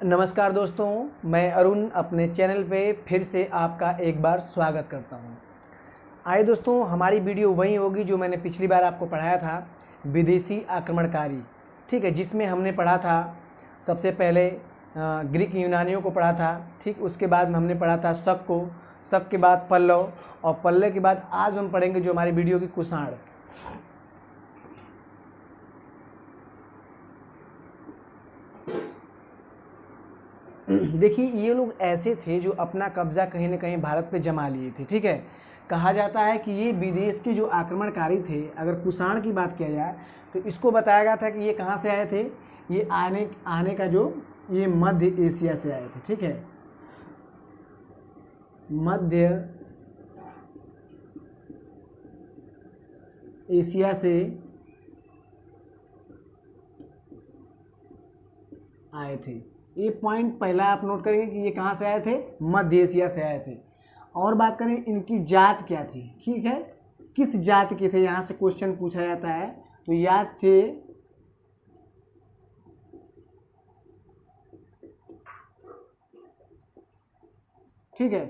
नमस्कार दोस्तों, मैं अरुण अपने चैनल पे फिर से आपका एक बार स्वागत करता हूँ। आइए दोस्तों, हमारी वीडियो वही होगी जो मैंने पिछली बार आपको पढ़ाया था, विदेशी आक्रमणकारी। ठीक है, जिसमें हमने पढ़ा था सबसे पहले ग्रीक यूनानियों को पढ़ा था। ठीक, उसके बाद में हमने पढ़ा था शक को, शक के बाद पल्लव, और पल्लव के बाद आज हम पढ़ेंगे जो हमारी वीडियो की कुषाण। देखिए, ये लोग ऐसे थे जो अपना कब्जा कहीं ना कहीं भारत पे जमा लिए थे। ठीक है, कहा जाता है कि ये विदेश के जो आक्रमणकारी थे, अगर कुषाण की बात किया जाए तो इसको बताया गया था कि ये कहाँ से आए थे। ये आने का जो ये मध्य एशिया से आए थे। ठीक है, मध्य एशिया से आए थे। ये पॉइंट पहला आप नोट करेंगे कि ये कहाँ से आए थे, मध्य एशिया से आए थे। और बात करें इनकी जात क्या थी। ठीक है, किस जात के थे, यहाँ से क्वेश्चन पूछा जाता है। तो याद थे ठीक है,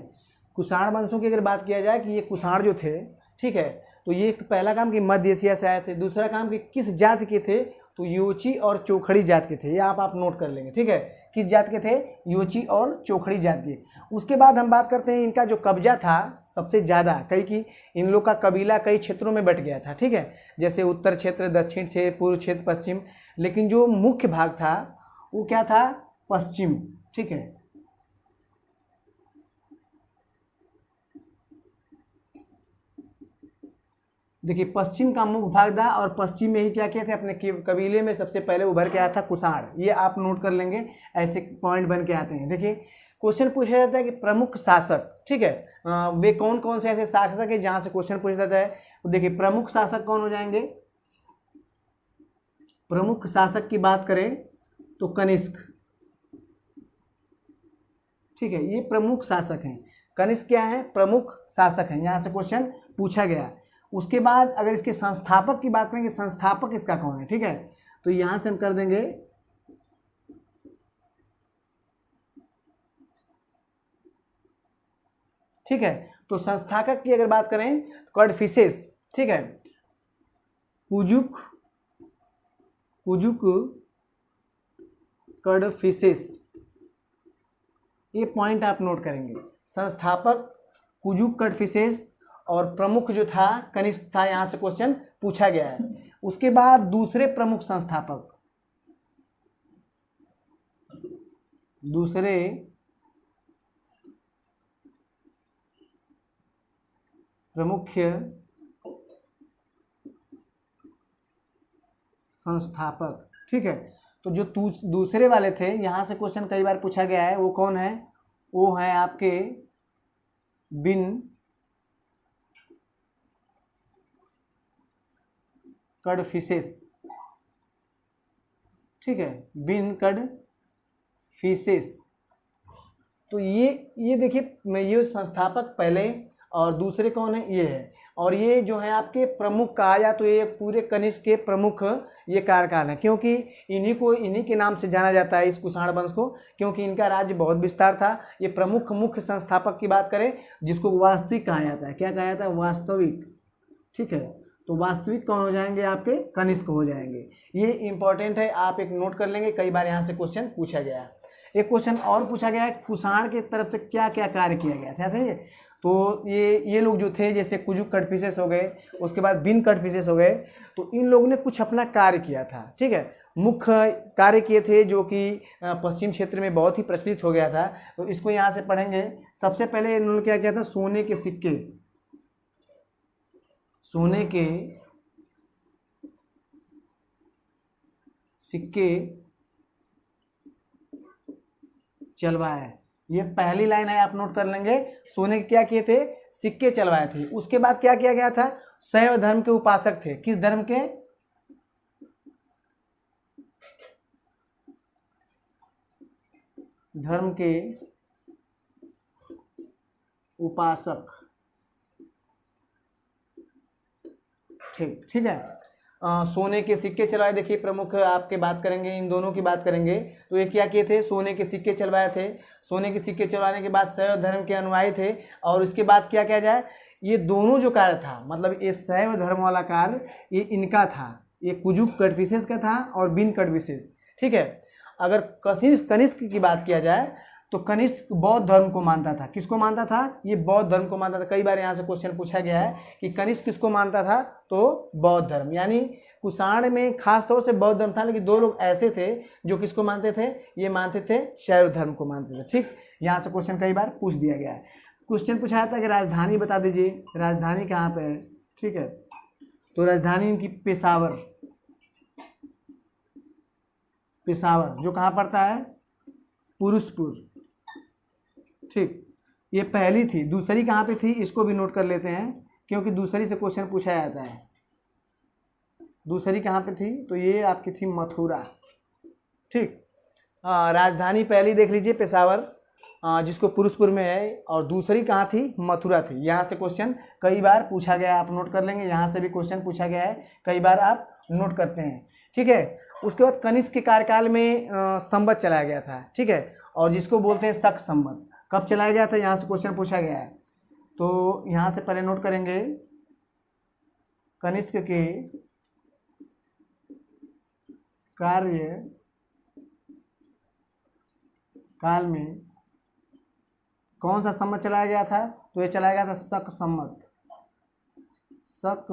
कुषाण वंशों की अगर बात किया जाए कि ये कुषाण जो थे, ठीक है, तो ये पहला काम कि मध्य एशिया से आए थे। दूसरा काम कि किस जात के थे, तो योची और चोखड़ी जात के थे। ये आप नोट कर लेंगे। ठीक है, किस जात के थे, योची और चोखड़ी जात के। उसके बाद हम बात करते हैं इनका जो कब्जा था सबसे ज़्यादा, कई कि इन लोग का कबीला कई क्षेत्रों में बट गया था। ठीक है, जैसे उत्तर क्षेत्र, दक्षिण क्षेत्र, पूर्व क्षेत्र, पश्चिम, लेकिन जो मुख्य भाग था वो क्या था, पश्चिम। ठीक है, देखिए पश्चिम का मुख्य भाग था, और पश्चिम में ही क्या किए थे, अपने कबीले में सबसे पहले उभर के आया था कुषाण। ये आप नोट कर लेंगे, ऐसे पॉइंट बन के आते हैं। देखिए क्वेश्चन पूछा जाता है कि प्रमुख शासक, ठीक है, वे कौन कौन से ऐसे शासक है जहां से क्वेश्चन पूछा जाता है। तो देखिए प्रमुख शासक कौन हो जाएंगे। प्रमुख शासक की बात करें तो कनिष्क। ठीक है, ये प्रमुख शासक हैं। कनिष्क क्या है, प्रमुख शासक हैं, यहाँ से क्वेश्चन पूछा गया। उसके बाद अगर इसके संस्थापक की बात करेंगे, संस्थापक इसका कौन है। ठीक है, तो यहां से हम कर देंगे ठीक है, तो संस्थापक की अगर बात करें तो कडफिसेस। ठीक है, कुजुक कडफिसेस, ये पॉइंट आप नोट करेंगे। संस्थापक कुजुक कडफिसेस, और प्रमुख जो था कनिष्क था, यहां से क्वेश्चन पूछा गया है। उसके बाद दूसरे प्रमुख संस्थापक, दूसरे प्रमुख संस्थापक। ठीक है, तो जो दूसरे वाले थे, यहां से क्वेश्चन कई बार पूछा गया है, वो कौन है, वो है आपके बिन कडफिसेस। ठीक है, बिन कडफिसेस। तो ये देखिए, मैं ये संस्थापक पहले और दूसरे कौन है, ये है। और ये जो है आपके प्रमुख कहा जाए तो ये पूरे कनिष्क के प्रमुख ये कार्यकाल है, क्योंकि इन्हीं के नाम से जाना जाता है इस कुषाण वंश को, क्योंकि इनका राज्य बहुत विस्तार था। ये प्रमुख मुख्य संस्थापक की बात करें जिसको वास्तविक कहा जाता है, क्या कहा जाता है, वास्तविक। ठीक है, तो वास्तविक कौन हो जाएंगे, आपके कनिष्क हो जाएंगे। ये इंपॉर्टेंट है, आप एक नोट कर लेंगे, कई बार यहाँ से क्वेश्चन पूछा गया है। एक क्वेश्चन और पूछा गया है, कुषाण की तरफ से क्या क्या कार्य किया गया था। ठीक है, तो ये लोग जो थे, जैसे कुजुक कडफिसेस हो गए, उसके बाद बिन कडफिसेस हो गए, तो इन लोगों ने कुछ अपना कार्य किया था। ठीक है, मुख्य कार्य किए थे जो कि पश्चिम क्षेत्र में बहुत ही प्रचलित हो गया था। तो इसको यहाँ से पढ़ेंगे। सबसे पहले इन्होंने क्या किया था, सोने के सिक्के चलवाए। ये पहली लाइन है, आप नोट कर लेंगे। सोने के क्या किए थे, सिक्के चलवाए थे। उसके बाद क्या किया गया था, शैव धर्म के उपासक थे। किस धर्म के, धर्म के उपासक। ठीक है, सोने के सिक्के चलवाए। देखिए प्रमुख आपके बात करेंगे, इन दोनों की बात करेंगे। तो ये क्या किए थे, सोने के सिक्के चलवाए थे। सोने के सिक्के चलवाने के बाद शैव धर्म के अनुयायी थे। और इसके बाद क्या किया जाए, ये दोनों जो कार्य था, मतलब ये शैव धर्म वाला कार्य ये इनका था, ये कुजुक कटविशेष का था और बिन कटविशेष। ठीक है। अगर कनिष्क की बात किया जाए तो कनिष्क बौद्ध धर्म को मानता था। किसको मानता था, ये बौद्ध धर्म को मानता था। कई बार यहाँ से क्वेश्चन पूछा गया है कि कनिष्क किसको मानता था, तो बौद्ध धर्म। यानी कुषाण में खास तौर से बौद्ध धर्म था, लेकिन दो लोग ऐसे थे जो किसको मानते थे, ये मानते थे शैव धर्म को मानते थे। ठीक, यहाँ से क्वेश्चन कई बार पूछ दिया गया है। क्वेश्चन पूछा था कि राजधानी बता दीजिए, राजधानी कहाँ पे है। ठीक है, तो राजधानी इनकी पेशावर, पेशावर जो कहाँ पड़ता है, पुरुषपुर। ठीक, ये पहली थी। दूसरी कहाँ पे थी, इसको भी नोट कर लेते हैं, क्योंकि दूसरी से क्वेश्चन पूछा जाता है। दूसरी कहाँ पे थी, तो ये आपकी थी मथुरा। ठीक, राजधानी पहली देख लीजिए पेशावर, जिसको पुरुषपुर में है, और दूसरी कहाँ थी, मथुरा थी। यहाँ से क्वेश्चन कई बार पूछा गया है, आप नोट कर लेंगे। यहाँ से भी क्वेश्चन पूछा गया है, कई बार आप नोट करते हैं। ठीक है, उसके बाद कनिष्क के कार्यकाल में संवत चलाया गया था। ठीक है, और जिसको बोलते हैं शक संवत। कब चलाया गया था, यहाँ से क्वेश्चन पूछा गया है। तो यहाँ से पहले नोट करेंगे, कनिष्क के कार्य काल में कौन सा संवत चलाया गया था, तो ये चलाया गया था शक संवत। शक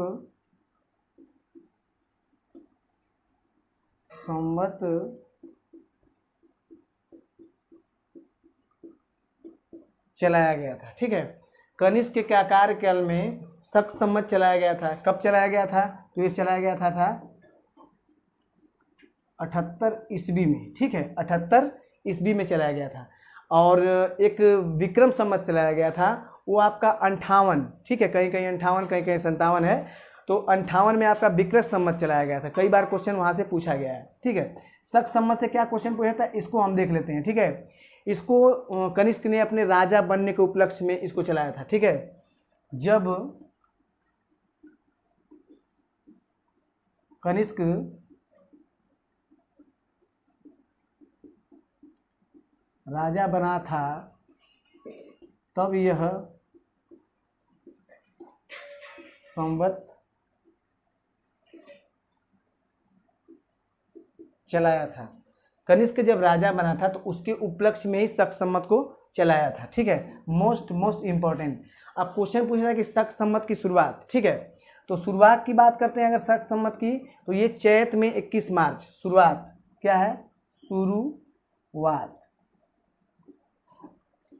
संवत चलाया गया था। ठीक है, कनिष्क के कार्यकाल में शक संवत चलाया गया था। कब चलाया गया था, तो ये चलाया गया था 78 ईस्वी में। ठीक है, 78 ईस्वी में चलाया गया था। और एक विक्रम संवत चलाया गया था, वो आपका 58। ठीक है, कहीं कहीं 58, कहीं कहीं 57 है। तो 58 में आपका विक्रम संवत चलाया गया था। कई बार क्वेश्चन वहाँ से पूछा गया है। ठीक है, शक संवत से क्या क्वेश्चन पूछा था, इसको हम देख लेते हैं। ठीक है, इसको कनिष्क ने अपने राजा बनने के उपलक्ष्य में इसको चलाया था। ठीक है, जब कनिष्क राजा बना था, तब यह संवत चलाया था। कनिष्क जब राजा बना था तो उसके उपलक्ष्य में ही शक संवत को चलाया था। ठीक है, मोस्ट इंपॉर्टेंट। अब क्वेश्चन पूछ रहा है कि शक संवत की शुरुआत। ठीक है, तो शुरुआत की बात करते हैं अगर शक संवत की, तो ये चैत में 21 मार्च शुरुआत। क्या है, शुरुआत।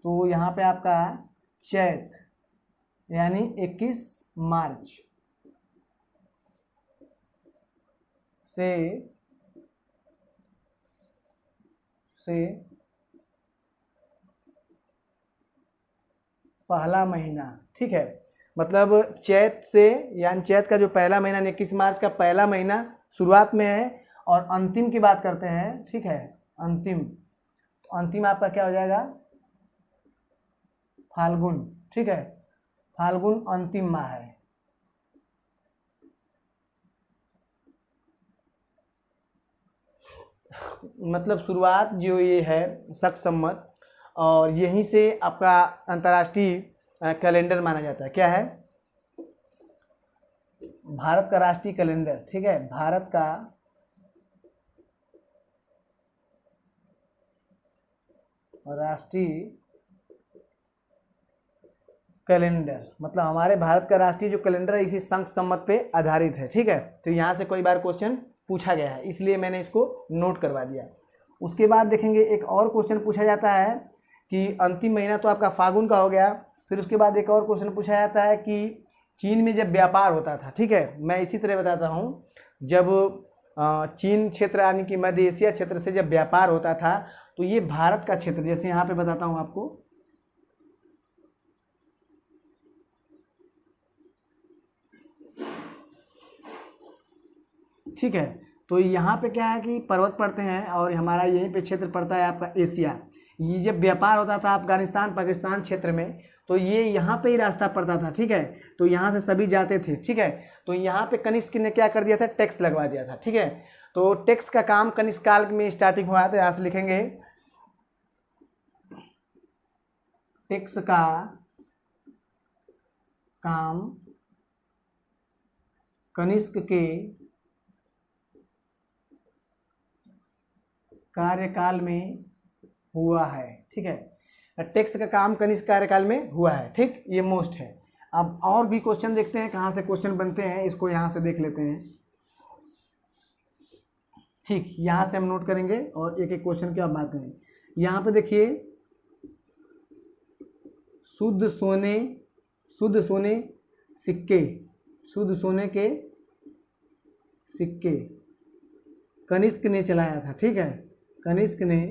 तो यहाँ पे आपका चैत यानी 21 मार्च से पहला महीना। ठीक है, मतलब चैत से, यानी चैत का जो पहला महीना 21 मार्च का पहला महीना शुरुआत में है। और अंतिम की बात करते हैं। ठीक है, अंतिम, तो अंतिम आपका क्या हो जाएगा, फाल्गुन। ठीक है, फाल्गुन अंतिम माह है। मतलब शुरुआत जो ये है शक संवत, और यहीं से आपका अंतर्राष्ट्रीय कैलेंडर माना जाता है। क्या है, भारत का राष्ट्रीय कैलेंडर। ठीक है, भारत का राष्ट्रीय कैलेंडर, मतलब हमारे भारत का राष्ट्रीय जो कैलेंडर है इसी शक संवत पे आधारित है। ठीक है, तो यहाँ से कई बार क्वेश्चन पूछा गया है, इसलिए मैंने इसको नोट करवा दिया। उसके बाद देखेंगे एक और क्वेश्चन पूछा जाता है कि अंतिम महीना तो आपका फागुन का हो गया। फिर उसके बाद एक और क्वेश्चन पूछा जाता है कि चीन में जब व्यापार होता था। ठीक है, मैं इसी तरह बताता हूँ, जब चीन क्षेत्र यानी कि मध्य एशिया क्षेत्र से जब व्यापार होता था, तो ये भारत का क्षेत्र, जैसे यहाँ पे बताता हूँ आपको, ठीक है, तो यहाँ पे क्या है कि पर्वत पड़ते हैं और हमारा यहीं पे क्षेत्र पड़ता है आपका एशिया। ये जब व्यापार होता था अफगानिस्तान पाकिस्तान क्षेत्र में, तो ये यहाँ पे ही रास्ता पड़ता था, ठीक है। तो यहाँ से सभी जाते थे, ठीक है। तो यहाँ पे कनिष्क ने क्या कर दिया था, टैक्स लगवा दिया था, ठीक है। तो टैक्स का काम कनिष्क काल में स्टार्टिंग हुआ, तो यहाँ से लिखेंगे टैक्स का काम कनिष्क के कार्यकाल में हुआ है, ठीक है। टैक्स का काम कनिष्क कार्यकाल में हुआ है, ठीक, ये मोस्ट है। अब और भी क्वेश्चन देखते हैं, कहाँ से क्वेश्चन बनते हैं, इसको यहाँ से देख लेते हैं, ठीक। यहाँ से हम नोट करेंगे और एक एक क्वेश्चन की आप बात करेंगे। यहाँ पे देखिए शुद्ध सोने सिक्के, शुद्ध सोने के सिक्के कनिष्क ने चलाया था, ठीक है। कनिष्क ने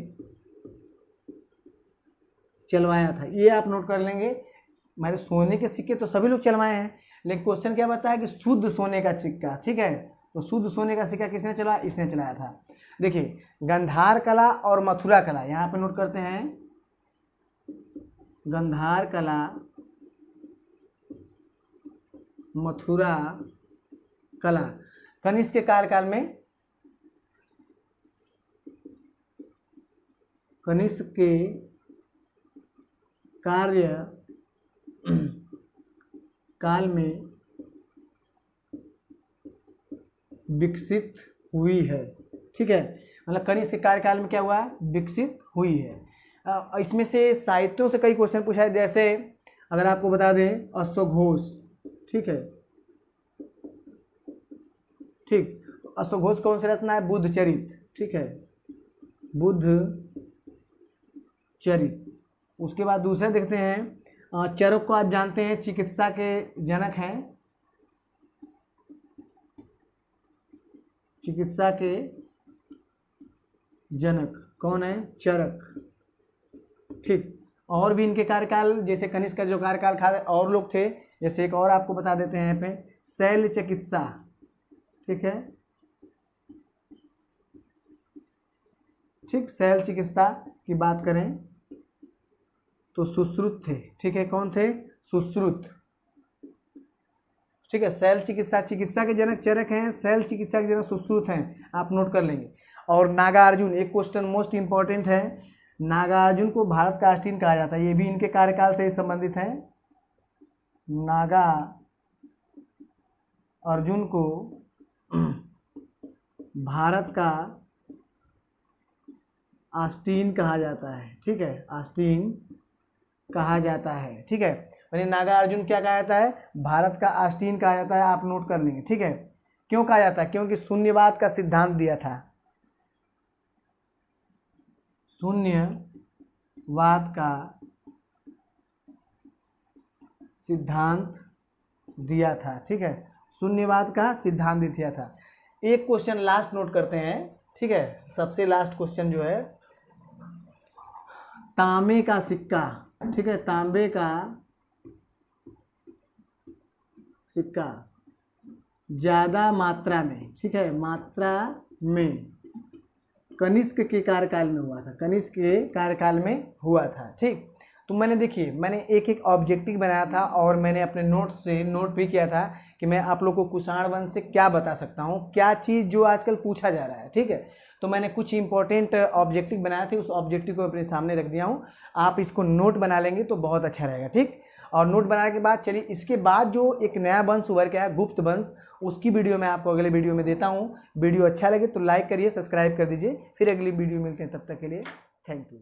चलवाया था, ये आप नोट कर लेंगे। हमारे सोने के सिक्के तो सभी लोग चलवाए हैं, लेकिन क्वेश्चन क्या बताया कि शुद्ध सोने का सिक्का, ठीक है। तो शुद्ध सोने का सिक्का किसने चलाया, इसने चलाया था। देखिए गंधार कला और मथुरा कला, यहाँ पे नोट करते हैं, गंधार कला मथुरा कला कनिष्क के कार्यकाल में, कनिष्क के कार्य काल में विकसित हुई है, ठीक है। मतलब कनिष्क के कार्यकाल में क्या हुआ है, विकसित हुई है। इसमें से साहित्यों से कई क्वेश्चन पूछा है, जैसे अगर आपको बता दें अश्वघोष, ठीक है, ठीक। तो अश्वघोष कौन सी रचना है, बुद्ध चरित, ठीक है, बुद्ध चरित। उसके बाद दूसरे देखते हैं, चरक को आप जानते हैं चिकित्सा के जनक हैं, चिकित्सा के जनक कौन है, चरक, ठीक। और भी इनके कार्यकाल, जैसे कनिष्क का जो कार्यकाल था और लोग थे, जैसे एक और आपको बता देते हैं यहाँ पे शैल चिकित्सा, ठीक है, ठीक। शैल चिकित्सा की बात करें तो सुश्रुत थे, ठीक है। कौन थे, सुश्रुत, ठीक है। शैल चिकित्सा, चिकित्सा के जनक चरक हैं, शैल चिकित्सा के जनक सुश्रुत हैं, आप नोट कर लेंगे। और नागार्जुन, एक क्वेश्चन मोस्ट इंपॉर्टेंट है, नागार्जुन को भारत का आस्तीन कहा जाता है, ये भी इनके कार्यकाल से ही संबंधित है। नागा अर्जुन को भारत का आस्तीन कहा जाता है, ठीक है, आस्तीन कहा जाता है, ठीक है। यानी नागार्जुन क्या कहा जाता है, भारत का आस्तीन कहा जाता है, आप नोट कर लेंगे, ठीक है। क्यों कहा जाता है, क्योंकि शून्यवाद का सिद्धांत दिया था, शून्यवाद का सिद्धांत दिया था, ठीक है, शून्यवाद का सिद्धांत दिया था। एक क्वेश्चन लास्ट नोट करते हैं, ठीक है, सबसे लास्ट क्वेश्चन जो है, तांबे का सिक्का, ठीक है, तांबे का सिक्का ज्यादा मात्रा में, ठीक है, मात्रा में कनिष्क के कार्यकाल में हुआ था, कनिष्क के कार्यकाल में हुआ था, ठीक। तो मैंने देखिए, मैंने एक एक ऑब्जेक्टिव बनाया था और मैंने अपने नोट से नोट भी किया था कि मैं आप लोग को कुषाण वंश से क्या बता सकता हूँ, क्या चीज़ जो आजकल पूछा जा रहा है, ठीक है। तो मैंने कुछ इंपॉर्टेंट ऑब्जेक्टिव बनाए थे, उस ऑब्जेक्टिव को अपने सामने रख दिया हूँ, आप इसको नोट बना लेंगे तो बहुत अच्छा रहेगा, ठीक। और नोट बनाने के बाद चलिए इसके बाद जो एक नया वंश उभर के आया गुप्त वंश, उसकी वीडियो मैं आपको अगले वीडियो में देता हूँ। वीडियो अच्छा लगे तो लाइक करिए, सब्सक्राइब कर दीजिए, फिर अगली वीडियो मिलते हैं, तब तक के लिए थैंक यू।